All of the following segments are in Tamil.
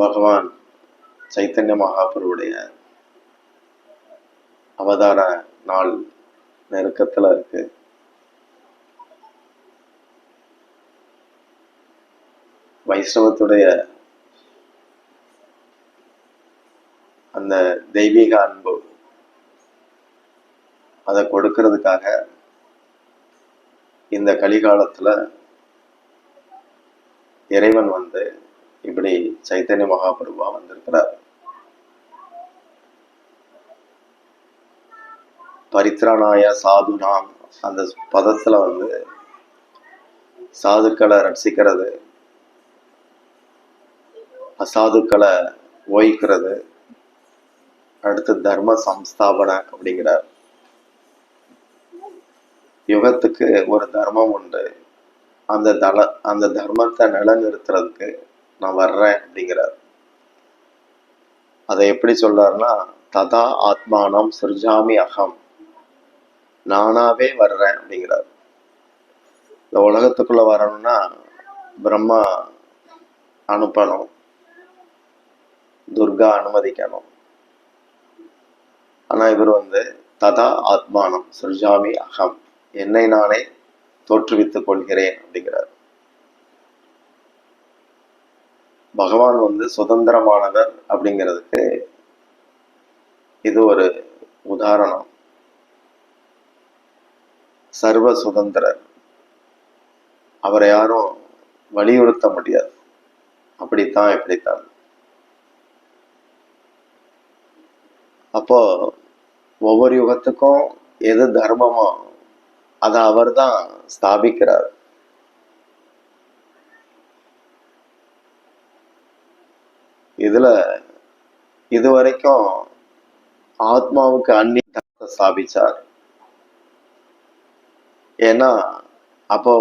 பகவான் சைத்தன்ய மகாபுருவுடைய அவதார நாள் நெருக்கத்துல இருக்கு. வைஷ்ணவத்துடைய அந்த தெய்வீக அன்பு அதை கொடுக்கறதுக்காக இந்த கலிகாலத்துல இறைவன் வந்து இப்படி சைத்தன்ய மகாபிரபுவா வந்திருக்கிறார். பரித்ராணாய சாதுனாம் அந்த பதத்துல வந்து சாதுக்களை ரட்சிக்கிறது, அசாதுக்களை ஓய்க்கிறது, அடுத்து தர்ம சம்ஸ்தாபன அப்படிங்கிறார். யுகத்துக்கு ஒரு தர்மம் உண்டு, அந்த தர்மத்தை நிலைநிறுத்துறதுக்கு நான் வர்றேன் அப்படிங்கிறார். அதை எப்படி சொல்றாருன்னா, ததா ஆத்மானம் சிருஜாமி அகம், நானாவே வர்றேன் அப்படிங்கிறார். இந்த உலகத்துக்குள்ள வரணும்னா பிரம்மா அனுப்பணும், துர்கா அனுமதிக்கணும். ஆனா இவர் வந்து ததா ஆத்மானம் சிருஜாமி அகம், என்னை நானே தோற்றுவித்துக் கொள்கிறேன் அப்படிங்கிறார். பகவான் வந்து சுதந்திரமானவர் அப்படிங்கிறதுக்கு இது ஒரு உதாரணம். சர்வ சுதந்திரர், அவரை யாரும் வலியுறுத்த முடியாது, அப்படித்தான் இப்படித்தான். அப்போ ஒவ்வொரு யுகத்துக்கும் எது தர்மமோ அதை அவர் தான் ஸ்தாபிக்கிறார். இதுல இதுவரைக்கும் ஆத்மாவுக்கு அந்நிய தர்மத்தை ஸ்தாபிச்சார். ஏன்னா அப்போ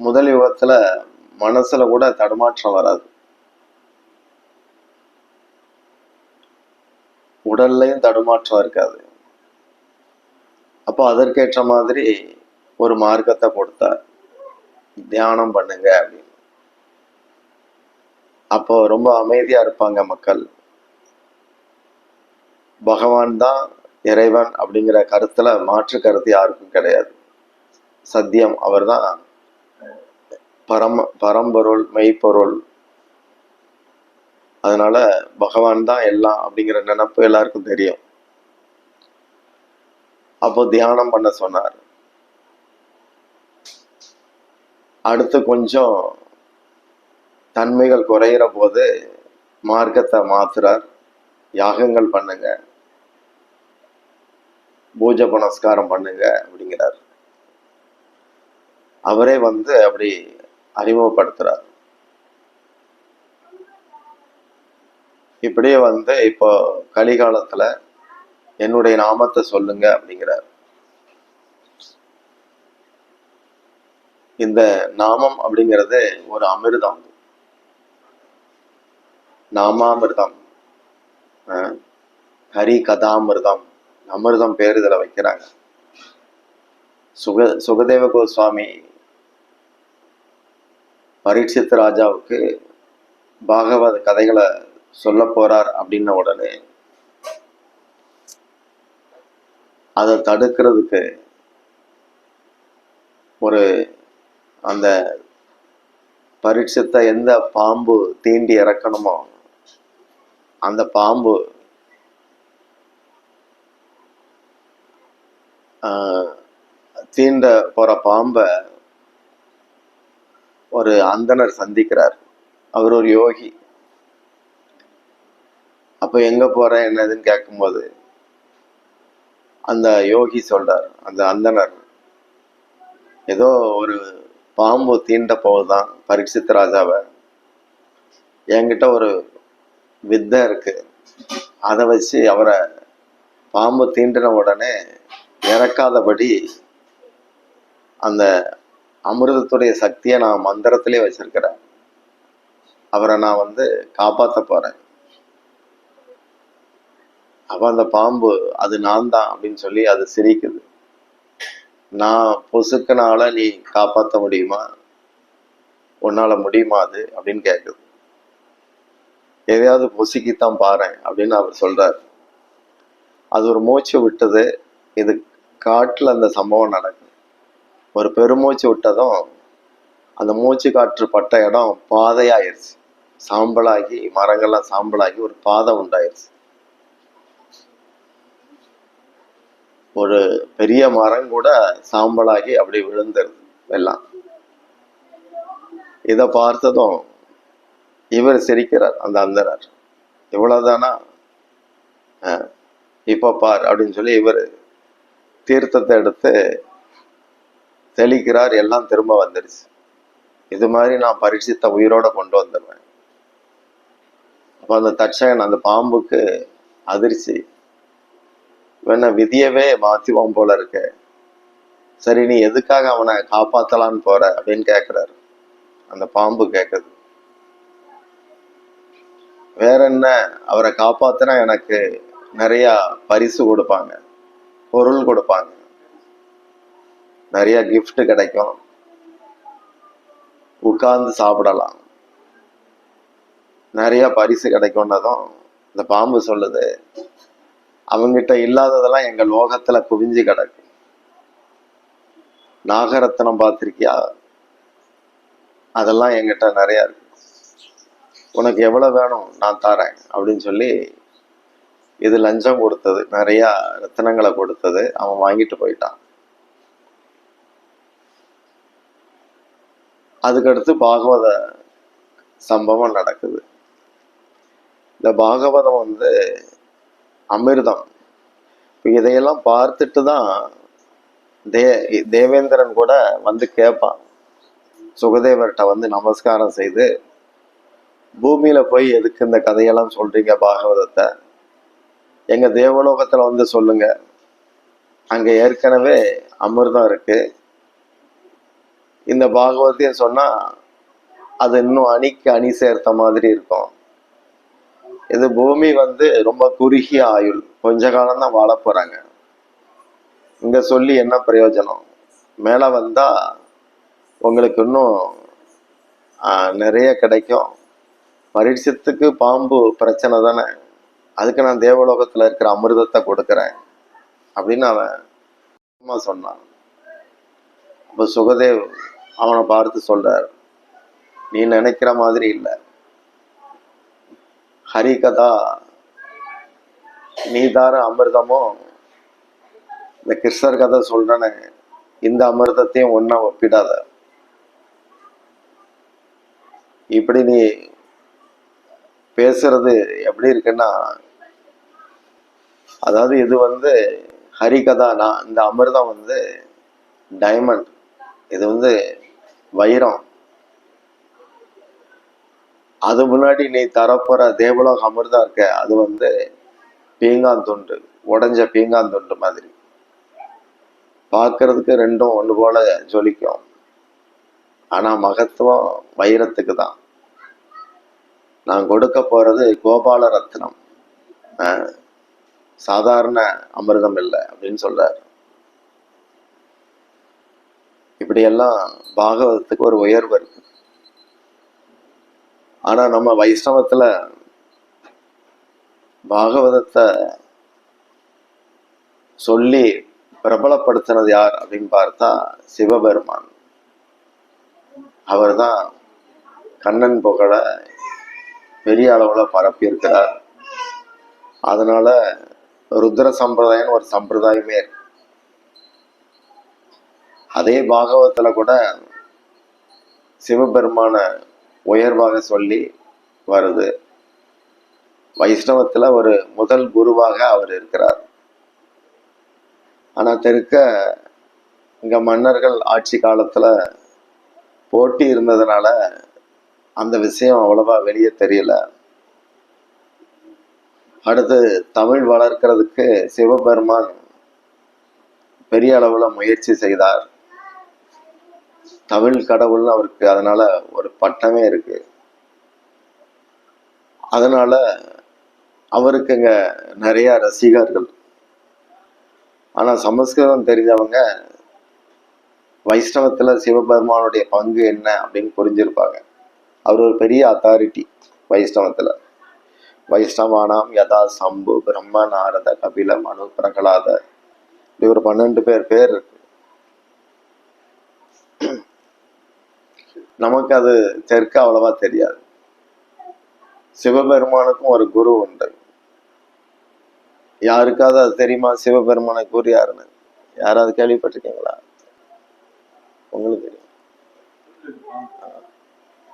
முதல் யுகத்துல மனசுல கூட தடுமாற்றம் வராது, உடல்லையும் தடுமாற்றம் இருக்காது. அப்போ அதற்கேற்ற மாதிரி ஒரு மார்க்கத்தை கொடுத்தார், தியானம் பண்ணுங்க அப்படின்னு. அப்போ ரொம்ப அமைதியா இருப்பாங்க மக்கள். பகவான் தான் இறைவன் அப்படிங்கிற கருத்துல மாற்று கருத்து யாருக்கும் கிடையாது. சத்தியம், அவர் தான் பரம்பொருள், மெய்ப்பொருள். அதனால பகவான் தான் எல்லாம் அப்படிங்கிற நினைப்பு எல்லாருக்கும் தெரியும். அப்போ தியானம் பண்ண சொன்னார். அடுத்து கொஞ்சம் தன்மைகள் குறையிற போது மார்க்கத்தை மாத்துறார், யாகங்கள் பண்ணுங்க, பூஜை புனஸ்காரம் பண்ணுங்க அப்படிங்கிறார். அவரே வந்து அப்படி அறிமுகப்படுத்துறார். இப்படியே வந்து இப்போ கலிகாலத்துல என்னுடைய நாமத்தை சொல்லுங்க அப்படிங்கிறார். இந்த நாமம் அப்படிங்கிறது ஒரு அமிர்தம், நாமாமிர்தம், ஹரி கதாமிர்தம், அமிர்தம் பேர் இதுல வைக்கிறாங்க. சுகதேவ கோஸ்வாமி பரீட்சித் ராஜாவுக்கு பாகவத கதைகளை சொல்ல போறார் அப்படின்ன உடனே அதை தடுக்கிறதுக்கு ஒரு அந்த பரீட்சித்தை எந்த பாம்பு தீண்டி இறக்கணுமோ அந்த பாம்பு தீண்ட போற பாம்பை ஒரு அந்தனர் சந்திக்கிறார். அவர் ஒரு யோகி. அப்ப எங்க போற என்னதுன்னு கேட்கும்போது அந்த யோகி சொல்றார், அந்த அந்தனர், ஏதோ ஒரு பாம்பு தீண்ட போகுதான் பரீட்சித் ராஜாவை, என்கிட்ட ஒரு வித்தை இருக்கு, அதை வச்சு அவரை பாம்பு தீண்டின உடனே இறக்காதபடி அந்த அமிர்தத்துடைய சக்தியை நான் மந்திரத்திலே வச்சிருக்கிறேன், அவரை நான் வந்து காப்பாற்ற போறேன். அப்ப அந்த பாம்பு அது நான் தான் அப்படின்னு சொல்லி அது சிரிக்குது. நான் பொசுக்குனால நீ காப்பாற்ற முடியுமா, உன்னால முடியுமா அது அப்படின்னு கேட்குது. எதையாவது பொசுக்கித்தான் பாறேன் அப்படின்னு அவர் சொல்றார். அது ஒரு மூச்சு விட்டது. இது காட்டுல அந்த சம்பவம் நடக்குது. ஒரு பெருமூச்சு விட்டதும் அந்த மூச்சு காற்று பட்ட இடம் பாதையாயிருச்சு. சாம்பலாகி, மரங்கள்லாம் சாம்பலாகி ஒரு பாதை உண்டாயிருச்சு. ஒரு பெரிய மரம் கூட சாம்பலாகி அப்படி விழுந்துருது எல்லாம். இதை பார்த்ததும் இவர் சிரிக்கிறார், அந்த அந்தனர். இவ்வளவுதானா, இப்ப பார் அப்படின்னு சொல்லி இவர் தீர்த்தத்தை எடுத்து தெளிக்கிறார். எல்லாம் திரும்ப வந்துருச்சு. இது மாதிரி நான் பரீட்சித்த உயிரோட கொண்டு வந்துடுவேன். அப்ப அந்த தட்சகன், அந்த பாம்புக்கு அதிர்ச்சி. வேணா விதியவே மாத்திவான் போல இருக்கு. சரி, நீ எதுக்காக அவனை காப்பாத்தலான்னு போற அப்படின்னு கேட்கிறாரு. அந்த பாம்பு கேட்குது, வேற என்ன, அவரை காப்பாத்தினா எனக்கு நிறைய பரிசு கொடுப்பாங்க, பொருள் கொடுப்பாங்க, நிறைய கிஃப்ட் கிடைக்கும், உட்கார்ந்து சாப்பிடலாம், நிறைய பரிசு கிடைக்கும்னதும் இந்த பாம்பு சொல்லுது, அவங்கிட்ட இல்லாததெல்லாம் எங்க லோகத்துல குவிஞ்சு கிடக்கு. நாகரத்னம் பார்த்திருக்கியா, அதெல்லாம் என்கிட்ட நிறைய இருக்கு, உனக்கு எவ்வளவு வேணும் நான் தரேன் அப்படின்னு சொல்லி இது லஞ்சம் கொடுத்தது, நிறைய ரத்தினங்களை கொடுத்தது. அவன் வாங்கிட்டு போயிட்டான். அதுக்கடுத்து பாகவத சம்பவம் நடக்குது. இந்த பாகவதம் அமிர்தம். இதையெல்லாம் பார்த்துட்டு தான் தேவேந்திரன் கூட கேட்பான் சுகதேவர்கிட்ட நமஸ்காரம் செய்து, பூமியில போய் எதுக்கு இந்த கதையெல்லாம் சொல்றீங்க, பாகவதத்தை எங்க தேவலோகத்துல சொல்லுங்க, அங்க ஏற்கனவே அமிர்தம் இருக்கு, இந்த பாகவத்தையும் சொன்னா அது இன்னும் அணிக்கு அணி சேர்த்த மாதிரி இருக்கும். இது பூமி ரொம்ப குறுகிய ஆயுள், கொஞ்ச காலம் தான் வாழ போறாங்க, இங்க சொல்லி என்ன பிரயோஜனம், மேல வந்தா உங்களுக்கு இன்னும் நிறைய கிடைக்கும். பரீட்சத்துக்கு பாம்பு பிரச்சனை தானே, அதுக்கு நான் தேவலோகத்துல இருக்கிற அமிர்தத்தை கொடுக்குறேன் அப்படின்னு அவன் சொன்னான். அப்ப சுகதேவ் அவனை பார்த்து சொல்றார், நீ நினைக்கிற மாதிரி இல்லை, ஹரிகதா நீ தார அமிர்தமும் இந்த கிருஷ்ணர் கதை சொல்றேன்னு இந்த அமிர்தத்தையும் ஒன்னா ஒப்பிடாத. இப்படி நீ பேசுறது எப்படி இருக்குன்னா, அதாவது இது ஹரிகதானா, இந்த அமிர்தம் டைமண்ட், இது வைரம். அது முன்னாடி நீ தரப்போற தேவலோக அமிர்தம் இருக்க, அது பீங்கான் துண்டு, உடஞ்ச பீங்கான் துண்டு மாதிரி. பார்க்கறதுக்கு ரெண்டும் ஒன்று போல ஜொலிக்கும், ஆனா மகத்துவம் வைரத்துக்கு தான். நான் கொடுக்க போறது கோபால ரத்னம், சாதாரண அமிர்தம் இல்லை அப்படின்னு சொல்றாரு. இப்படியெல்லாம் பாகவதத்துக்கு ஒரு உயர்வு இருக்கு. ஆனா நம்ம வைஷ்ணவத்துல பாகவதத்தை சொல்லி பிரபலப்படுத்தினது யார் அப்படின்னு பார்த்தா சிவபெருமான். அவர் தான் கண்ணன் புகழ பெரிய அளவுல பரப்பி இருக்கிறார். அதனால ருத்ர சம்பிரதாயம் ஒரு சம்பிரதாயமே இருக்கு. அதே பாகவத்துல கூட சிவபெருமான உயர்வாக சொல்லி வருது. வைஷ்ணவத்துல ஒரு முதல் குருவாக அவர் இருக்கிறார். ஆனா இங்க மன்னர்கள் ஆட்சி காலத்துல போட்டி இருந்ததுனால அந்த விஷயம் அவ்வளவா வெளியே தெரியல. அடுத்து தமிழ் வளர்க்கிறதுக்கு சிவபெருமான் பெரிய அளவுல முயற்சி செய்தார். தமிழ் கடவுள்னு அவருக்கு அதனால ஒரு பட்டமே இருக்கு. அதனால அவருக்கு இங்க நிறைய ரசிகர்கள். ஆனா சமஸ்கிருதம் தெரிஞ்சவங்க வைஷ்ணவத்துல சிவபெருமானுடைய பங்கு என்ன அப்படின்னு புரிஞ்சிருப்பாங்க. அவர் ஒரு பெரிய அத்தாரிட்டி வைஷ்ணவத்துல. வைஷ்ணவானாம் யதா சம்பு பிரம்ம நாரத கபில மனு பிரகலாத, இப்படி ஒரு 12 பேர் இருக்கு. நமக்கு அது தெற்கு அவ்வளவா தெரியாது. சிவபெருமானுக்கும் ஒரு குரு உண்டு. யாருக்காவது அது தெரியுமா? சிவபெருமான குரு யாருன்னு யாராவது கேள்விப்பட்டிருக்கீங்களா? உங்களுக்கு தெரியும்.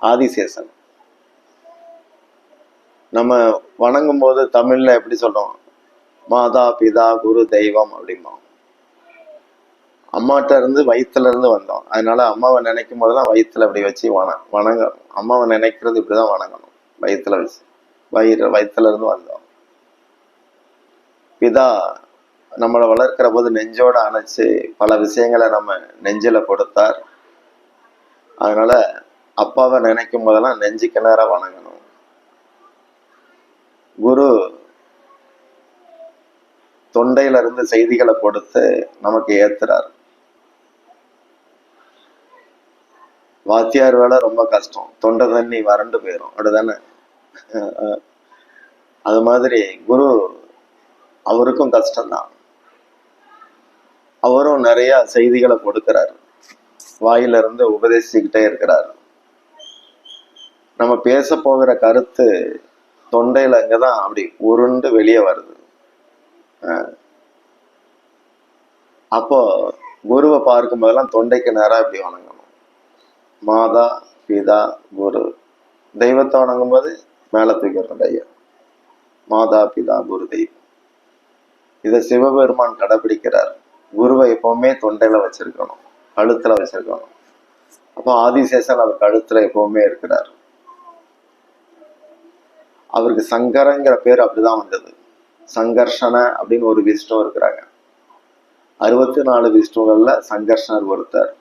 ஆதிசேஷன். நம்ம வணங்கும் போது தமிழ்ல எப்படி சொல்றோம்? மாதா பிதா குரு தெய்வம் அப்படிமா. அம்மாட்ட இருந்து வயிற்றுல இருந்து வந்தோம். அதனால அம்மாவை நினைக்கும் போதெல்லாம் வயிற்றுல அப்படி வச்சு வணங்கணும். அம்மாவை நினைக்கிறது இப்படிதான் வணங்கணும், வயிற்றுல வச்சு. வயிற்றுல இருந்து வந்தோம். பிதா நம்மளை வளர்க்கிற போது நெஞ்சோட அணைச்சு பல விஷயங்களை நம்ம நெஞ்சில கொடுத்தார். அதனால அப்பாவை நினைக்கும் போதெல்லாம் நெஞ்சுக்கு நேரம் வணங்கணும். குரு தொண்டையில இருந்து செய்திகளை கொடுத்து நமக்கு ஏத்துறார். வாத்தியார் வேலை ரொம்ப கஷ்டம், தொண்டை தண்ணி வறண்டு போயிடும், அப்படிதானே? அது மாதிரி குரு அவருக்கும் கஷ்டம்தான். அவரும் நிறைய செய்திகளை கொடுக்கிறார், வாயிலிருந்து உபதேசிச்சுக்கிட்டே இருக்கிறார். நம்ம பேச போகிற கருத்து தொண்டையில அங்கதான் அப்படி உருண்டு வெளியே வருது. அப்போ குருவை பார்க்கும் போதெல்லாம் தொண்டைக்கு நேரா இப்படி வணங்கணும். மாதா பிதா குரு. தெய்வத்தை வணங்கும் போது மேல தூக்கிறோம் கைய. மாதா பிதா குரு தெய்வம். இதை சிவபெருமான் கடைபிடிக்கிறார். குருவை எப்பவுமே தொண்டையில வச்சிருக்கணும், கழுத்துல வச்சிருக்கணும். அப்போ ஆதிசேஷன் அவர் கழுத்துல எப்பவுமே இருக்கிறார். அவருக்கு சங்கரங்கிற பேர் அப்படிதான் வந்தது. சங்கர்ஷன அப்படின்னு ஒரு விஷ்ணு இருக்கிறாங்க. 64 விஷ்ணுகள்ல சங்கர்ஷனர் ஒருத்தர்.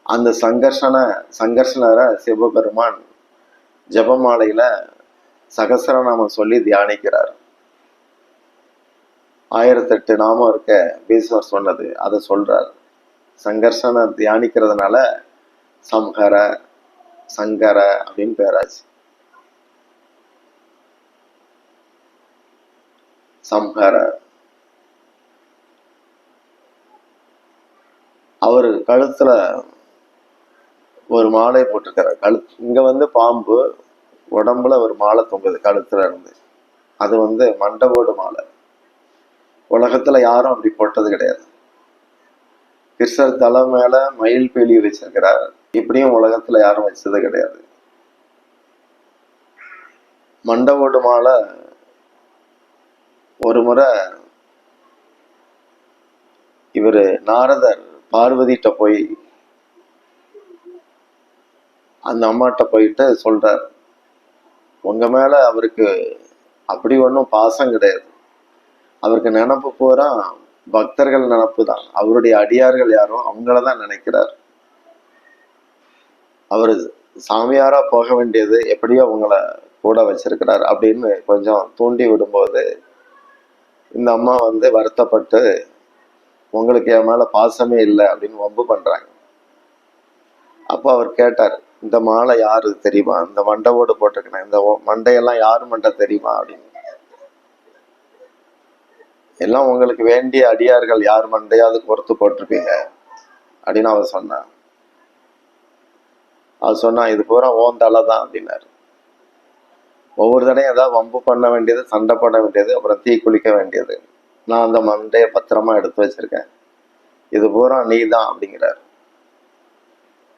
அந்த சங்கர்ஷனரை சிவபெருமான் ஜபமாலையில சகசரநாமம் சொல்லி தியானிக்கிறார். 1008 நாமம் இருக்க பீஸ்வர் சொன்னது, அதை சொல்றார். சங்கர்ஷனை தியானிக்கிறதுனால சம்ஹர சங்கர அப்படின்னு பேராச்சு. சம்ஹர. அவரு கழுத்துல ஒரு மாலை போட்டிருக்கிறார். இங்க பாம்பு, உடம்புல ஒரு மாலை தொங்குது கழுத்துல இருந்து. அது மண்டபோடு மாலை. உலகத்துல யாரும் அப்படி போட்டது கிடையாது. கிருஷ்ணர் தலை மேல மயில் பீலி வச்சிருக்கிறார். இப்படியும் உலகத்துல யாரும் வச்சது கிடையாது. மண்டபோடு மாலை ஒரு முறை இவரு நாரதர் பார்வதிட்ட போய் அந்த அம்மாட்ட போயிட்டு சொல்றார், உங்க மேல அவருக்கு அப்படி ஒன்றும் பாசம் கிடையாது. அவருக்கு நினப்பு பூரா பக்தர்கள் நினப்பு தான். அவருடைய அடியார்கள் யாரோ அவங்களதான் நினைக்கிறார். அவரு சாமியாரா போக வேண்டியது எப்படியோ அவங்கள கூட வச்சிருக்கிறார் அப்படின்னு கொஞ்சம் தூண்டி விடும்போது இந்த அம்மா வருத்தப்பட்டு, உங்களுக்கு என் மேல பாசமே இல்லை அப்படின்னு வம்பு பண்றாங்க. அப்போ அவர் கேட்டார், இந்த மாலை யாரு தெரியுமா? இந்த மண்டையோடு போட்டிருக்கேன், இந்த மண்டையெல்லாம் யாரு மண்டை தெரியுமா அப்படின்னு. எல்லாம் உங்களுக்கு வேண்டிய அடியார்கள் யார் மண்டையாவது பொறுத்து போட்டிருப்பீங்க அப்படின்னு அவர் சொன்னார். அவர் சொன்னா, இது பூரா ஓந்தால தான் அப்படின்னாரு. ஒவ்வொரு தடையும் ஏதாவது வம்பு பண்ண வேண்டியது, சண்டை பண்ண வேண்டியது, அப்புறம் தீ குளிக்க வேண்டியது. நான் அந்த மண்டையை பத்திரமா எடுத்து வச்சிருக்கேன், இது பூரா நீ தான் அப்படிங்கிறார்.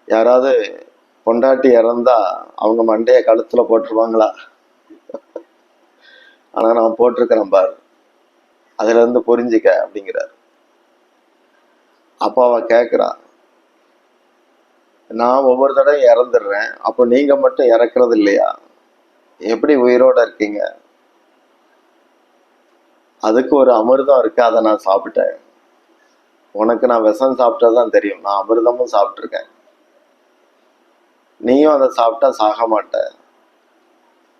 யாராவது பொண்டாட்டி இறந்தா அவங்க மண்டைய கழுத்துல போட்டுருவாங்களா? ஆனா நான் போட்டிருக்கிறேன் பாரு, அதுல இருந்து புரிஞ்சுக்க அப்படிங்கிறார். அப்ப அவ கேக்குறா, நான் ஒவ்வொரு தடையும் இறந்துடுறேன், அப்போ நீங்க மட்டும் இறக்குறது இல்லையா? எப்படி உயிரோட இருக்கீங்க? அதுக்கு ஒரு அமிர்தம் இருக்கு, அதை நான் சாப்பிட்டேன். உனக்கு நான் விஷம் சாப்பிட்டதான் தெரியும், நான் அமிர்தமும் சாப்பிட்டுருக்கேன். நீயும் அதை சாப்பிட்டா சாக மாட்ட,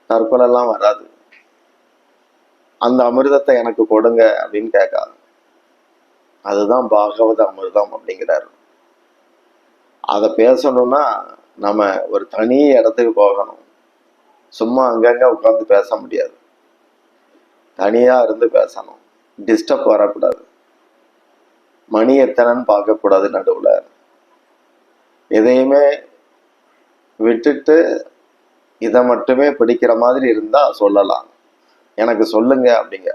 தற்கொலை எல்லாம் வராது. அந்த அமிர்தத்தை எனக்கு கொடுங்க அப்படின்னு கேட்காது. அதுதான் பாகவத அமிர்தம் அப்படிங்கிறாரு. அதை பேசணும்னா நம்ம ஒரு தனி இடத்துக்கு போகணும். சும்மா அங்கங்க உட்காந்து பேச முடியாது, தனியா இருந்து பேசணும், டிஸ்டர்ப் வரக்கூடாது, மணி எத்தனைன்னு பார்க்கக்கூடாது, நடுவுல எதையுமே விட்டுட்டு இதை மட்டுமே பிடிக்கிற மாதிரி இருந்தா சொல்லலாம், எனக்கு சொல்லுங்க அப்படிங்க.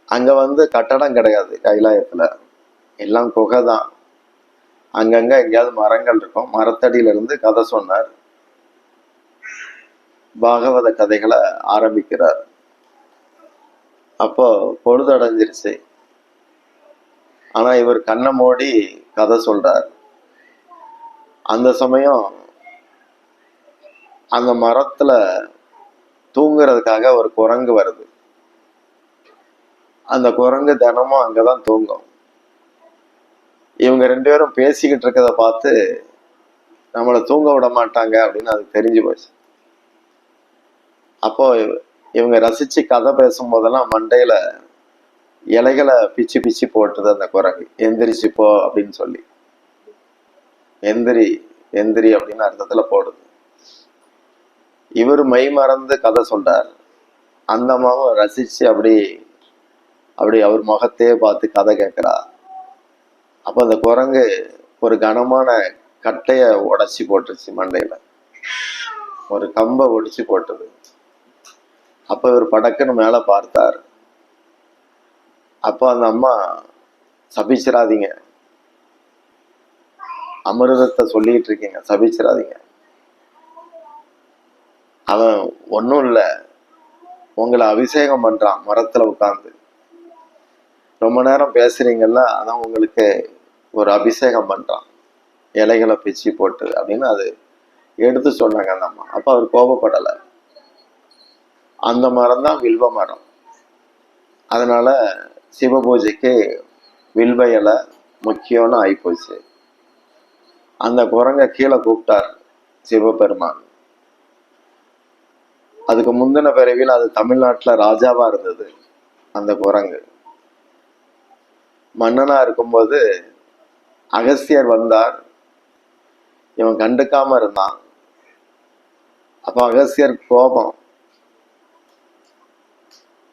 அங்க வந்து கட்டடம் கிடையாது, கைலாயத்துல எல்லாம் குகை தான். அங்கங்க எங்கேயாவது மரங்கள் இருக்கும், மரத்தடியில இருந்து கதை சொன்னார், பாகவத கதைகளை ஆரம்பிக்கிறார். அப்போ பொழுது அடைஞ்சிருச்சு. ஆனா இவர் கண்ணை மூடி கதை சொல்றார். அந்த சமயம் அந்த மரத்துல தூங்குறதுக்காக ஒரு குரங்கு வருது. அந்த குரங்கு தினமும் அங்கதான் தூங்கும். இவங்க 2 பேரும் பேசிக்கிட்டு இருக்கதை பார்த்து நம்மளை தூங்க விட மாட்டாங்க அப்படின்னு அதுக்கு தெரிஞ்சு போச்சு. அப்போ இவங்க ரசிச்சு கதை பேசும்போதெல்லாம் மண்டையில இலைகளை பிச்சு பிச்சு போட்டுது அந்த குரங்கு. எந்திரிச்சு போ அப்படின்னு சொல்லி, எந்திரி எந்திரி அப்படின்னு அர்த்தத்துல போடுது. இவர் மெய் மறந்து கதை சொல்றார், அந்த அம்மாவும் ரசிச்சு அப்படி அப்படி அவர் முகத்தையே பார்த்து கதை கேட்கிறா. அப்ப அந்த குரங்கு ஒரு கனமான கட்டைய உடைச்சி போட்டுருச்சு, மண்டையில ஒரு கம்பை ஒடிச்சு போட்டது. அப்ப இவர் படக்குன்னு மேல பார்த்தார். அப்ப அந்த அம்மா, சபிச்சிடாதீங்க, அமிர்தத்தை சொல்லிட்டு இருக்கீங்க, சபிச்சிடாதீங்க, அவன் ஒன்றும் இல்லை, உங்களை அபிஷேகம் பண்றான், மரத்துல உட்கார்ந்து ரொம்ப நேரம் பேசுறீங்கல்ல, அதான் உங்களுக்கு ஒரு அபிஷேகம் பண்றான், இலைகளை பிச்சு போட்டு அப்படின்னு அது எடுத்து சொன்னாங்க அந்த அம்மா. அப்ப அவர் கோபப்படலை. அந்த மரம் தான் வில்வ மரம். அதனால சிவ பூஜைக்கு வில்வ இலை முக்கியம்னு ஆயிப்போச்சு. அந்த குரங்க கீழே கூப்பிட்டார் சிவபெருமான். அதுக்கு முந்தின பிறவியில் அது தமிழ்நாட்டுல ராஜாவா இருந்தது. அந்த குரங்கு மன்னனா இருக்கும்போது அகஸ்தியர் வந்தார், இவன் கண்டுக்காம இருந்தான். அப்ப அகஸ்தியர் கோபம்,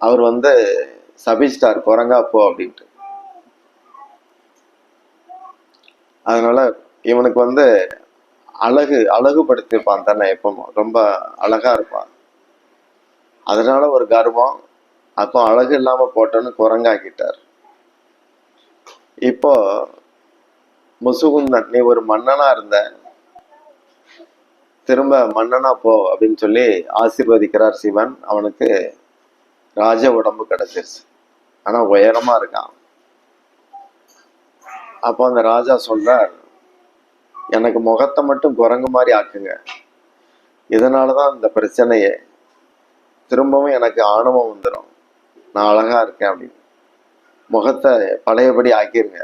அவர் வந்து சபிச்சிட்டார், குரங்கா போ அப்படின்ட்டு. அதனால இவனுக்கு வந்து அழகுபடுத்திருப்பான் தன்னை, எப்பவும் ரொம்ப அழகா இருப்பான். அதனால ஒரு கர்வம், அப்போ அழகு இல்லாம போட்டோன்னு குரங்காக்கிட்டார். இப்போ முசுகுந்தன், நீ ஒரு மன்னனா இருந்த, திரும்ப மன்னனா போ அப்படின்னு சொல்லி ஆசீர்வதிக்கிறார் சிவன். அவனுக்கு ராஜ உடம்பு கிடைச்சிருச்சு, ஆனா உயரமா இருக்கான். அப்போ அந்த ராஜா சொல்றார், எனக்கு முகத்தை மட்டும் குரங்கு மாதிரி ஆக்குங்க, இதனாலதான் இந்த பிரச்சனையே, திரும்பவும் எனக்கு ஆணவம் வந்துடும், நான் அழகா இருக்கேன் அப்படின்னு. முகத்தை பழையபடி ஆக்கிருங்க.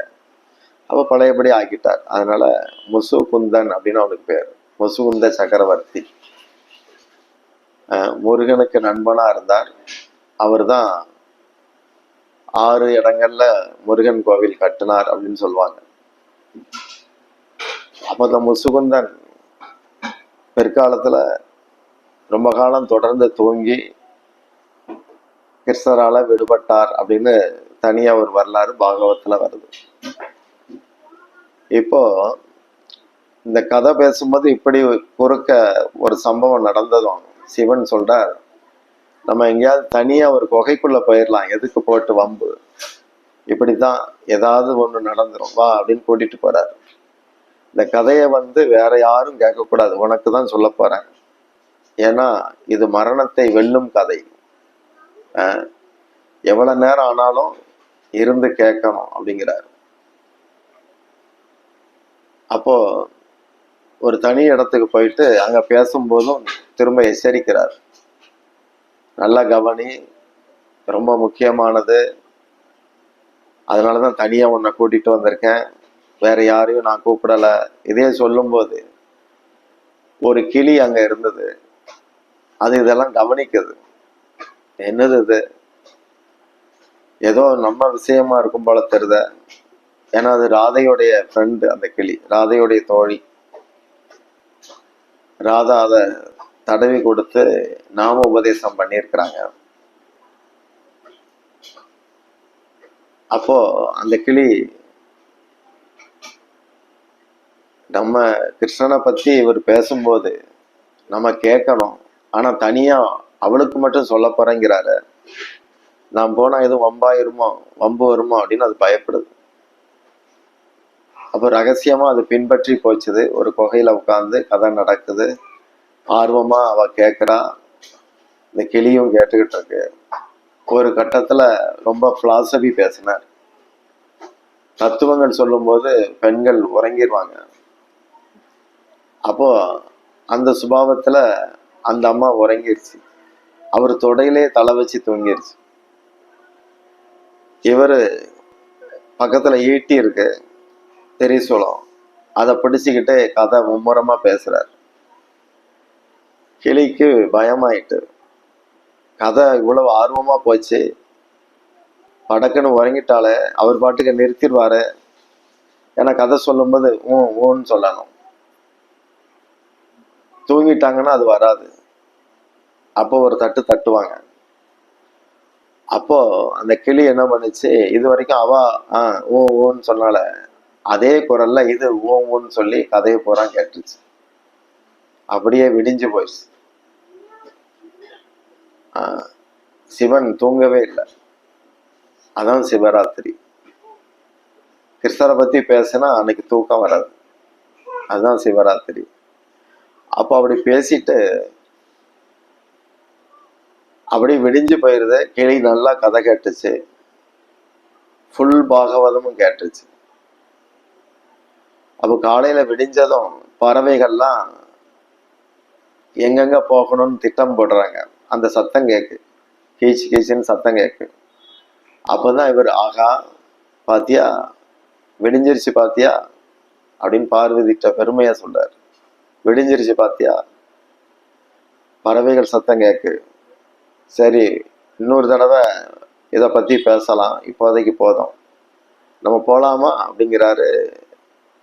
அப்ப பழையபடி ஆக்கிட்டார். அதனால முசுகுந்தன் அப்படின்னு அவனுக்கு பேர், முசுகுந்த சக்கரவர்த்தி. முருகனுக்கு நண்பனா இருந்தார். அவர் தான் 6 இடங்கள்ல முருகன் கோவில் கட்டினார் அப்படின்னு சொல்லுவாங்க. அப்ப இந்த முசுகுந்தன் பிற்காலத்துல ரொம்ப காலம் தொடர்ந்து தூங்கி கிருஷ்ணரால விடுபட்டார் அப்படின்னு தனியா ஒரு வரலாறு பாகவத்துல வருது. இப்போ இந்த கதை பேசும்போது இப்படி குறுக்க ஒரு சம்பவம் நடந்ததும் சிவன் சொல்றார், நம்ம எங்கேயாவது தனியா ஒரு குகைக்குள்ள போயிடலாம், எதுக்கு போட்டு வம்பு, இப்படித்தான் ஏதாவது ஒண்ணு நடந்துரும், வா அப்படின்னு கூட்டிட்டு போறாரு. இந்த கதையை வந்து வேற யாரும் கேட்கக்கூடாது, உனக்கு தான் சொல்ல போறேன், ஏன்னா இது மரணத்தை வெல்லும் கதை, எவ்வளவு நேரம் ஆனாலும் இருந்து கேட்கணும் அப்படிங்கிறார். அப்போ ஒரு தனி இடத்துக்கு போயிட்டு அங்க பேசும்போதும் திரும்ப எச்சரிக்கிறார், நல்லா கவனி, ரொம்ப முக்கியமானது, அதனாலதான் தனியா உன்னை கூட்டிட்டு வந்திருக்கேன், வேற யாரையும் நான் கூப்பிடல. இதே சொல்லும்போது ஒரு கிளி அங்க இருந்தது, அது இதெல்லாம் கவனிக்குது, என்னது இது, ஏதோ நம்ம விஷயமா இருக்கும் போல தெரியுத, ஏன்னா அது ராதையோடைய ஃப்ரெண்டு, அந்த கிளி ராதையோடைய தோழி. ராதா அதை தடவி கொடுத்து நாம உபதேசம் பண்ணியிருக்கிறாங்க. அப்போ அந்த கிளி நம்ம கிருஷ்ணனை பத்தி இவர் பேசும்போது நம்ம கேட்கணும், ஆனா தனியா அவளுக்கு மட்டும் சொல்ல போறேங்கிறாரு. நான் போனா எதுவும் வம்பு வருமோ அப்படின்னு அது பயப்படுது. அப்போ ரகசியமா அது பின்பற்றி போச்சுது. ஒரு குகையில உட்காந்து கதை நடக்குது. ஆர்வமா அவ கேட்கிறா, இந்த கிளியும் கேட்டுக்கிட்டு இருக்கு. ஒரு கட்டத்துல ரொம்ப பிலாசபி பேசினார். தத்துவங்கள் சொல்லும்போது பெண்கள் உறங்கிடுவாங்க. அப்போ அந்த சுபாவத்துல அந்த அம்மா உறங்கிருச்சு. அவர் தொடையிலே தலை வச்சு தூங்கிருச்சு. இவரு பக்கத்துல ஈட்டி இருக்கு, திரிசூலம், அதை பிடிச்சுக்கிட்டு கதை மும்முரமா பேசுறார். கிளிக்கு பயமாயிட்டு, கதை இவ்வளவு ஆர்வமா போச்சு, படக்குன்னு உறங்கிட்டாலே அவர் பாட்டுக்கு நிறுத்திடுவாரு. ஏன்னா கதை சொல்லும்போது ஊன்னு சொல்லணும். தூங்கிட்டாங்கன்னா அது வராது. அப்போ ஒரு தட்டு தட்டுவாங்க. அப்போ அந்த கிளி என்ன பண்ணுச்சு, இது வரைக்கும் அவ ஊன்னு சொன்னால அதே குரல்ல இது ஊன்னு சொல்லி கதையை பூரா கேட்டுச்சு. அப்படியே விடிஞ்சு போயிடுச்சு. சிவன் தூங்கவே இல்லை. அதான் சிவராத்திரி. கிருஷ்ணரை பத்தி பேசினா அன்னைக்கு தூக்கம் வராது. அதுதான் சிவராத்திரி. அப்போ அப்படி பேசிட்டு அப்படி விடிஞ்சு போயிருது. கிளி நல்லா கதை கேட்டுச்சு. ஃபுல் பாகவதமும் கேட்டுச்சு. அப்போ காலையில விடிஞ்சதும் பறவைகள்லாம் எங்கெங்க போகணும்னு திட்டம் போடுறாங்க. அந்த சத்தம் கேக்கு, கீச்சு கீச்சுன்னு சத்தம் கேக்கு. அப்போதான் இவர் ஆகா பாத்தியா, விடிஞ்சிருச்சு பாத்தியா அப்படின்னு பார்வதிட்ட பெருமையா சொல்றாரு. விடிஞ்சிருச்சு பாத்தியா, பறவைகள் சத்தம் கேக்கு. சரி, இன்னொரு தடவை இதை பத்தி பேசலாம், இப்போதைக்கு போதும், நம்ம போலாமா அப்படிங்கிறாரு.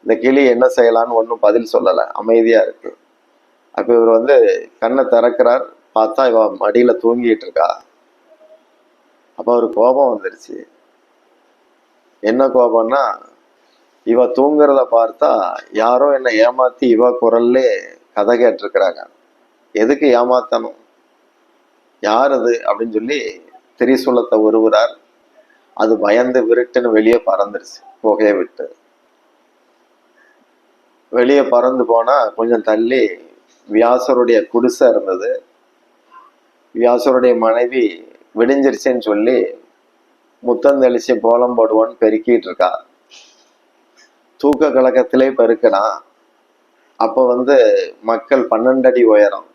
இந்த கிளி என்ன செய்யலான்னு ஒன்றும் பதில் சொல்லலை, அமைதியா இருக்கு. அப்ப இவர் கண்ணை திறக்கிறார். பார்த்தா இவ மடியில தூங்கிட்டு இருக்கா. அப்ப அவரு கோபம் வந்துருச்சு. என்ன கோபம்னா, இவ தூங்குறத பார்த்தா யாரோ என்ன ஏமாத்தி இவ குரல்ல கதை கேட்டிருக்கிறாங்க. எதுக்கு ஏமாத்தணும், யார் அது அப்படின்னு சொல்லி திரிசூலத்தை உருவுறார். அது பயந்து விருட்டுன்னு வெளியே பறந்துருச்சு. புகையை விட்டு வெளியே பறந்து போனா கொஞ்சம் தள்ளி வியாசருடைய குடிசை இருந்தது. வியாசருடைய மனைவி விடிஞ்சிருச்சுன்னு சொல்லி முத்தந்தளிச்சு கோலம் போடுவோன்னு பெருக்கிட்டு இருக்கா. தூக்க கலக்கத்திலே பெருக்கிறான். அப்போ மக்கள் 12 அடி உயரம்.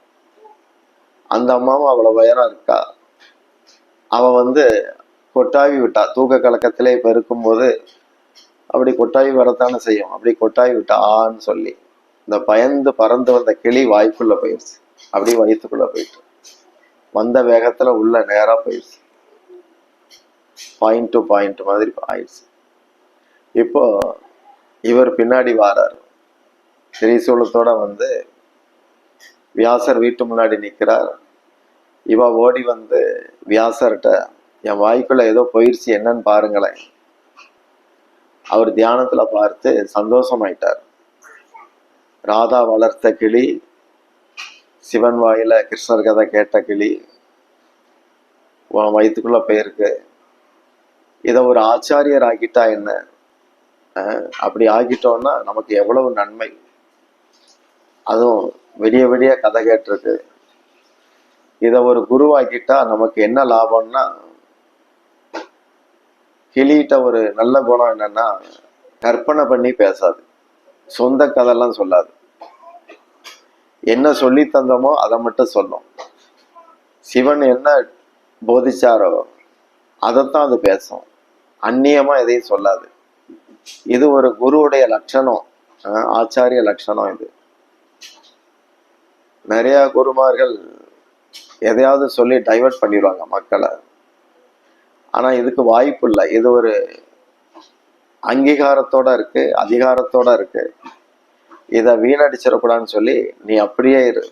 அந்த அம்மாவும் அவ்வளவு உயரம் இருக்கா. அவ கொட்டாவி விட்டா. தூக்க கலக்கத்திலே பெருக்கும் போது அப்படி கொட்டாவி வரத்தானே செய்யும். அப்படி கொட்டாவி விட்டா ஆன்னு சொல்லி. இந்த பயந்து பறந்து வந்த கிளி வாய்க்குள்ள போயிடுச்சு. அப்படி வயிற்றுக்குள்ள போயிட்டு வந்த வேகத்துல உள்ள நேரா போயிடுச்சு. பாயிண்ட் டு பாயிண்ட் மாதிரி ஆயிடுச்சு. இப்போ இவர் பின்னாடி வாரார். திரிசூலத்தோட வியாசர் வீட்டு முன்னாடி நிற்கிறார். இவ ஓடி வியாசர்கிட்ட, என் வாய்க்குள்ள ஏதோ போயிடுச்சு, என்னன்னு பாருங்களேன். அவர் தியானத்துல பார்த்து சந்தோஷமாயிட்டார். ராதா வளர்த்த கிளி, சிவன் வாயில கிருஷ்ணர் கதை கேட்ட கிளி உன் வயிற்றுக்குள்ள போயிருக்கு. இதை ஒரு ஆச்சாரியர் ஆக்கிட்டா என்ன, அப்படி ஆக்கிட்டோம்னா நமக்கு எவ்வளவு நன்மை. அதுவும் விடிய விடிய கதை கேட்டிருக்கு. இதை ஒரு குருவாக்கிட்டா நமக்கு என்ன லாபம்னா, கிளியிட்ட ஒரு நல்ல குணம் என்னன்னா, கற்பனை பண்ணி பேசாது, சொந்த கதையெல்லாம் சொல்லாது. என்ன சொல்லி தந்தோமோ அதை மட்டும் சொல்லும். சிவன் என்ன போதிச்சாரோ அதைத்தான் அது பேசும். அந்நியமா எதையும் சொல்லாது. இது ஒரு குருவுடைய லட்சணம், ஆச்சாரிய லட்சணம். இது நிறைய குருமார்கள் எதையாவது சொல்லி டைவர்ட் பண்ணிடுவாங்க மக்களை. ஆனா இதுக்கு வாய்ப்பு இல்லை. இது ஒரு அங்கீகாரத்தோட இருக்கு, அதிகாரத்தோட இருக்கு. இதை வீணடிச்சிடக்கூடாதுன்னு சொல்லி நீ அப்படியே இரு,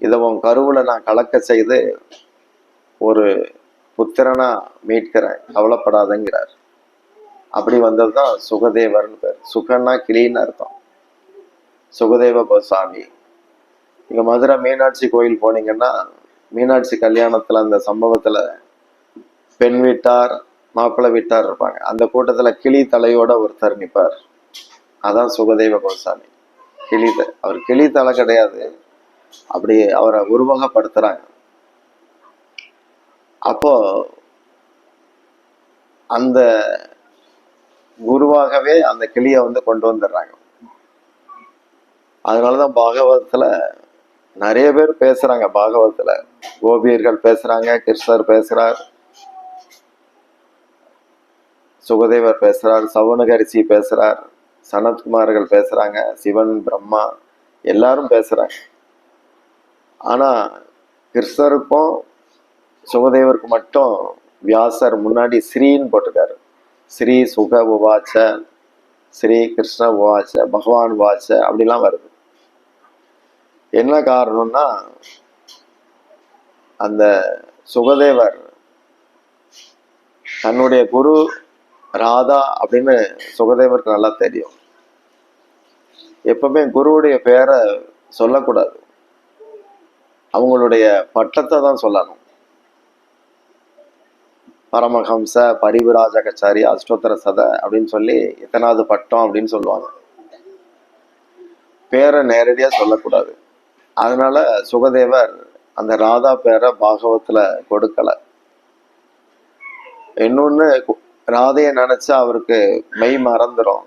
இதை உன் கருவுல நான் கலக்க செய்து ஒரு புத்திரனா மீட்கிறேன், கவலைப்படாதங்கிறார். அப்படி வந்ததுதான் சுகதேவர்னு பேர். சுகன்னா கிளின்னு அர்த்தம். சுகதேவ கோசாமி. இங்க மதுரை மீனாட்சி கோயில் போனீங்கன்னா, மீனாட்சி கல்யாணத்துல அந்த சம்பவத்துல பெண் வீட்டார் மாப்பிள்ளை வீட்டார் இருப்பாங்க. அந்த கூட்டத்துல கிளி தலையோட ஒருத்தர் நிற்பார். அதான் சுகதேவ கோசாமி. அவர் கிளி தலை கிடையாது, அப்படி அவரை உருவகப்படுத்துறாங்க. அப்போ அந்த குருவாகவே அந்த கிளியை கொண்டு வந்துடுறாங்க. அதனாலதான் பாகவதத்துல நிறைய பேர் பேசுறாங்க. பாகவதத்துல கோபியர்கள் பேசுறாங்க, கிருஷ்ணர் பேசுறார், சுகதேவர் பேசுறார், சவுனகரிசி பேசுறார், சனத்குமார்கள் பேசுறாங்க, சிவன் பிரம்மா எல்லாரும் பேசுறாங்க. ஆனா கிருஷ்ணருக்கும் சுகதேவருக்கு மட்டும் வியாசர் முன்னாடி ஸ்ரீன்னு போட்டிருக்காரு. ஸ்ரீ சுக உவாச்ச, ஸ்ரீ கிருஷ்ண உவாச்ச, பகவான் உவாச்ச அப்படிலாம் வருது. என்ன காரணம்னா, அந்த சுகதேவர் தன்னுடைய குரு ராதா அப்படின்னு சுகதேவருக்கு நல்லா தெரியும். எப்பவுமே குருவுடைய பெயரை சொல்லக்கூடாது, அவங்களுடைய பட்டத்தை தான் சொல்லணும். பரமஹம்ச பரிவிராஜகச்சாரி அஷ்டோத்தர சத அப்படின்னு சொல்லி எத்தனாவது பட்டம் அப்படின்னு சொல்லுவாங்க. பேரை நேரடியா சொல்லக்கூடாது. அதனால சுகதேவர் அந்த ராதா பேரை பாகவத்துல கொடுக்கல. இன்னொன்னு, ராதைய நினைச்சா அவருக்கு மெய் மறந்துடும்.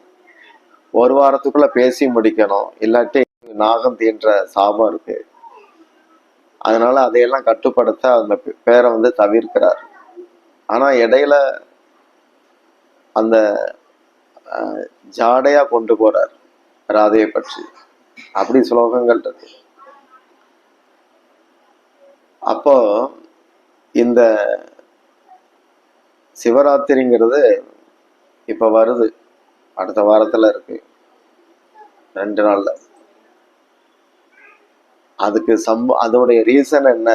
ஒரு வாரத்துக்குள்ள பேசி முடிக்கணும், இல்லாட்டி நாகம் தீன்ற சாபம் இருக்கு. அதனால அதையெல்லாம் கட்டுப்படுத்த அந்த பேரை தவிர்க்கிறார். ஆனா இடையில அந்த ஜாடையா கொண்டு போறார் ராதையை பற்றி. அப்படி ஸ்லோகங்கள் இருக்கு. அப்போ இந்த சிவராத்திரிங்கிறது இப்ப வருது, அடுத்த வாரத்துல இருக்கு, 2 நாள்ல. அதுக்கு அதோடைய ரீசன் என்ன?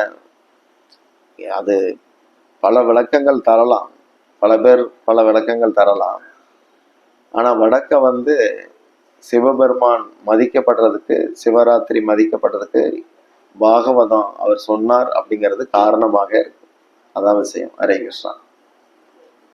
அது பல விளக்கங்கள் தரலாம், பல பேர் பல விளக்கங்கள் தரலாம். ஆனா வடக்க சிவபெருமான் மதிக்கப்படுறதுக்கு, சிவராத்திரி மதிக்கப்படுறதுக்கு பாகவதம் அவர் சொன்னார் அப்படிங்கிறது காரணமாக இருக்கு. அதான் விஷயம். ஹரே கிருஷ்ணா.